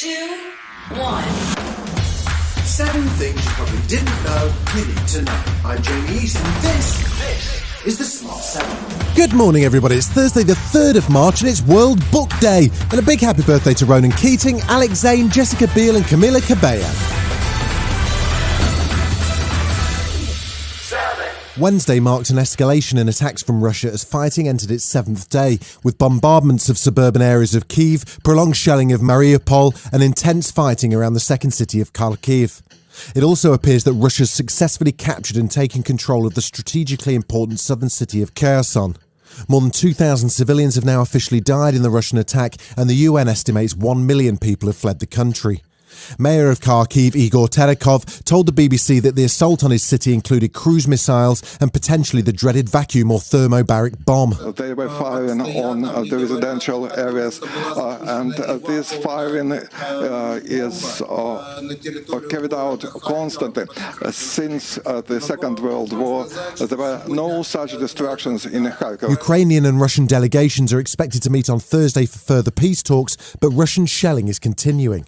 2, 1. 7 things you probably didn't know you need to know. I'm Jamie East, and this is the Smart 7. Good morning, everybody. It's Thursday, the 3rd of March, and it's World Book Day. And a big happy birthday to Ronan Keating, Alex Zane, Jessica Biel, and Camila Cabello. Wednesday marked an escalation in attacks from Russia as fighting entered its 7th day, with bombardments of suburban areas of Kyiv, prolonged shelling of Mariupol, and intense fighting around the second city of Kharkiv. It also appears that Russia's successfully captured and taken control of the strategically important southern city of Kherson. More than 2,000 civilians have now officially died in the Russian attack, and the UN estimates 1 million people have fled the country. Mayor of Kharkiv, Igor Terekov, told the BBC that the assault on his city included cruise missiles and potentially the dreaded vacuum or thermobaric bomb. They were firing on the residential areas, and this firing is carried out constantly. Since the Second World War, there were no such destructions in Kharkiv. Ukrainian and Russian delegations are expected to meet on Thursday for further peace talks, but Russian shelling is continuing.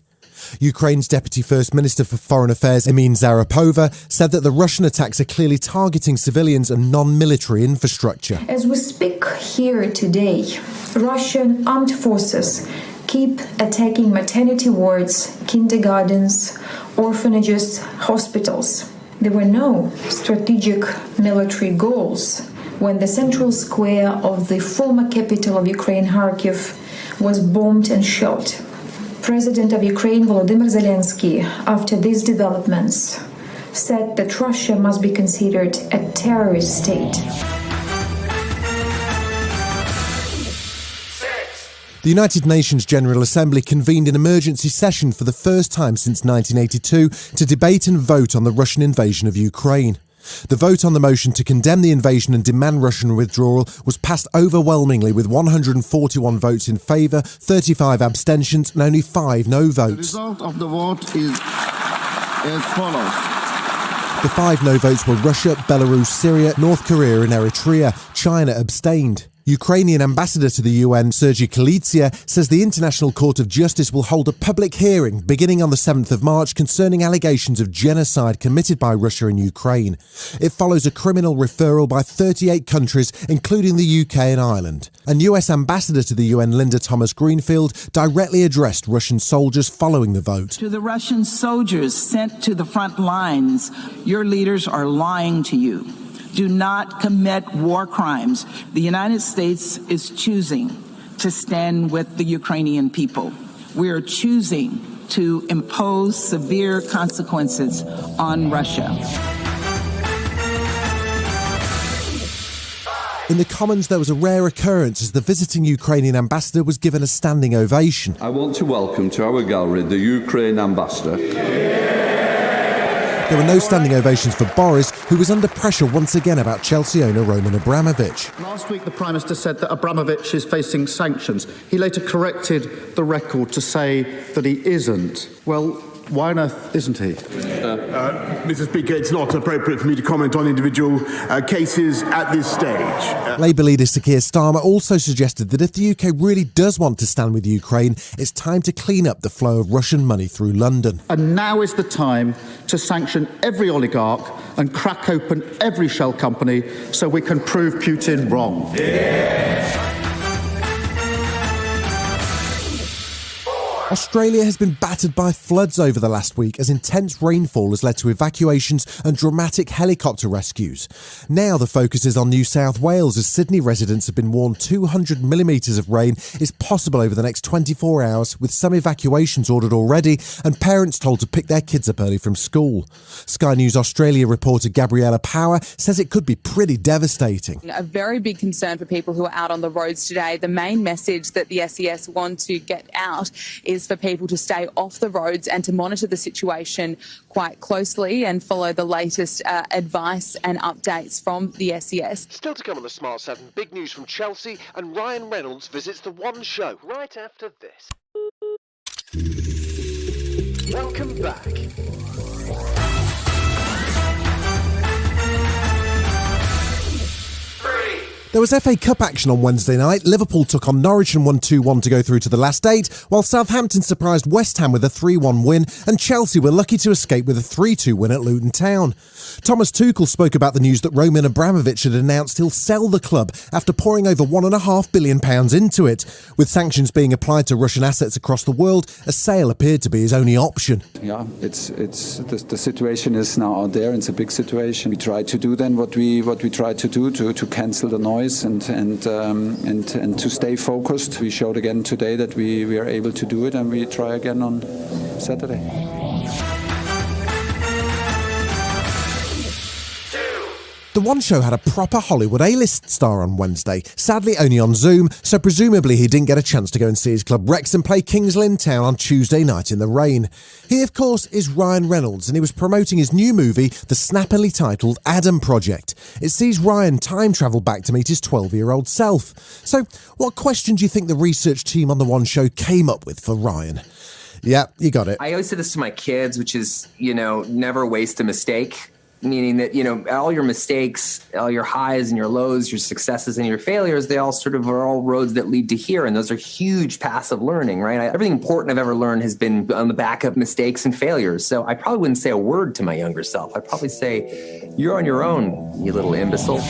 Ukraine's Deputy First Minister for Foreign Affairs, Emine Zarapova, said that the Russian attacks are clearly targeting civilians and non-military infrastructure. As we speak here today, Russian armed forces keep attacking maternity wards, kindergartens, orphanages, hospitals. There were no strategic military goals when the central square of the former capital of Ukraine, Kharkiv, was bombed and shelled. President of Ukraine, Volodymyr Zelensky, after these developments, said that Russia must be considered a terrorist state. The United Nations General Assembly convened an emergency session for the first time since 1982 to debate and vote on the Russian invasion of Ukraine. The vote on the motion to condemn the invasion and demand Russian withdrawal was passed overwhelmingly with 141 votes in favour, 35 abstentions and only 5 no votes. The result of the vote is as follows. The 5 no votes were Russia, Belarus, Syria, North Korea and Eritrea. China abstained. Ukrainian ambassador to the UN, Sergei Kalizia, says the International Court of Justice will hold a public hearing beginning on the 7th of March concerning allegations of genocide committed by Russia in Ukraine. It follows a criminal referral by 38 countries, including the UK and Ireland. And US ambassador to the UN, Linda Thomas-Greenfield, directly addressed Russian soldiers following the vote. To the Russian soldiers sent to the front lines, your leaders are lying to you. Do not commit war crimes. The United States is choosing to stand with the Ukrainian people. We are choosing to impose severe consequences on Russia. In the Commons, there was a rare occurrence as the visiting Ukrainian ambassador was given a standing ovation. I want to welcome to our gallery the Ukraine ambassador. There were no standing ovations for Boris, who was under pressure once again about Chelsea owner Roman Abramovich. Last week, the Prime Minister said that Abramovich is facing sanctions. He later corrected the record to say that he isn't. Well, why on earth isn't he? Mr. Speaker, it's not appropriate for me to comment on individual cases at this stage. Labour leader Sir Keir Starmer also suggested that if the UK really does want to stand with Ukraine, it's time to clean up the flow of Russian money through London. And now is the time to sanction every oligarch and crack open every shell company so we can prove Putin wrong. Yeah. Australia has been battered by floods over the last week as intense rainfall has led to evacuations and dramatic helicopter rescues. Now the focus is on New South Wales as Sydney residents have been warned 200 millimetres of rain is possible over the next 24 hours, with some evacuations ordered already and parents told to pick their kids up early from school. Sky News Australia reporter Gabriella Power says it could be pretty devastating. A very big concern for people who are out on the roads today. The main message that the SES want to get out is for people to stay off the roads and to monitor the situation quite closely and follow the latest advice and updates from the SES. Still to come on the Smart 7, big news from Chelsea, and Ryan Reynolds visits the One Show right after this. Welcome back. There was FA Cup action on Wednesday night. Liverpool took on Norwich and won 2-1 to go through to the last 8, while Southampton surprised West Ham with a 3-1 win, and Chelsea were lucky to escape with a 3-2 win at Luton Town. Thomas Tuchel spoke about the news that Roman Abramovich had announced he'll sell the club after pouring over £1.5 billion into it. With sanctions being applied to Russian assets across the world, a sale appeared to be his only option. Yeah, it's the situation is now out there. It's a big situation. We try to do then what we try to do to cancel the noise and to stay focused. We showed again today that we are able to do it, and we try again on Saturday. The One Show had a proper Hollywood A-list star on Wednesday, sadly only on Zoom, so presumably he didn't get a chance to go and see his club Wrexham play Kings Lynn Town on Tuesday night in the rain. He, of course, is Ryan Reynolds, and he was promoting his new movie, the snappily titled Adam Project. It sees Ryan time travel back to meet his 12-year-old self. So, what question do you think the research team on The One Show came up with for Ryan? Yeah, you got it. I always say this to my kids, which is, never waste a mistake. Meaning that, all your mistakes, all your highs and your lows, your successes and your failures, they all sort of are all roads that lead to here. And those are huge passive learning, right? Everything important I've ever learned has been on the back of mistakes and failures. So I probably wouldn't say a word to my younger self. I'd probably say, you're on your own, you little imbecile.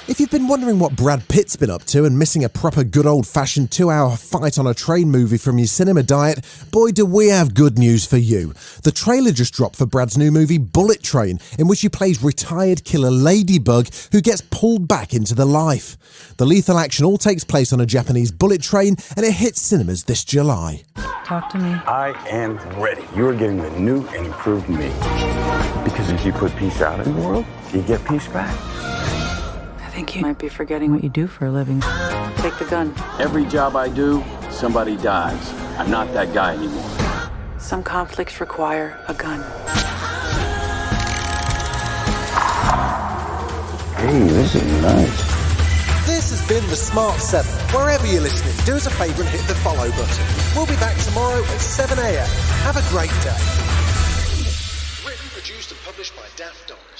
If you've been wondering what Brad Pitt's been up to and missing a proper good old-fashioned 2-hour fight on a train movie from your cinema diet, boy do we have good news for you. The trailer just dropped for Brad's new movie Bullet Train, in which he plays retired killer Ladybug who gets pulled back into the life. The lethal action all takes place on a Japanese bullet train, and it hits cinemas this July. Talk to me. I am ready. You are getting the new and improved me. Because if you put peace out in the world, you get peace back. I think you might be forgetting what you do for a living. Take the gun. Every job I do, somebody dies. I'm not that guy anymore. Some conflicts require a gun. Hey, this is nice. This has been The Smart 7. Wherever you're listening, do us a favour and hit the follow button. We'll be back tomorrow at 7 a.m. Have a great day. Written, produced and published by Daft Doris.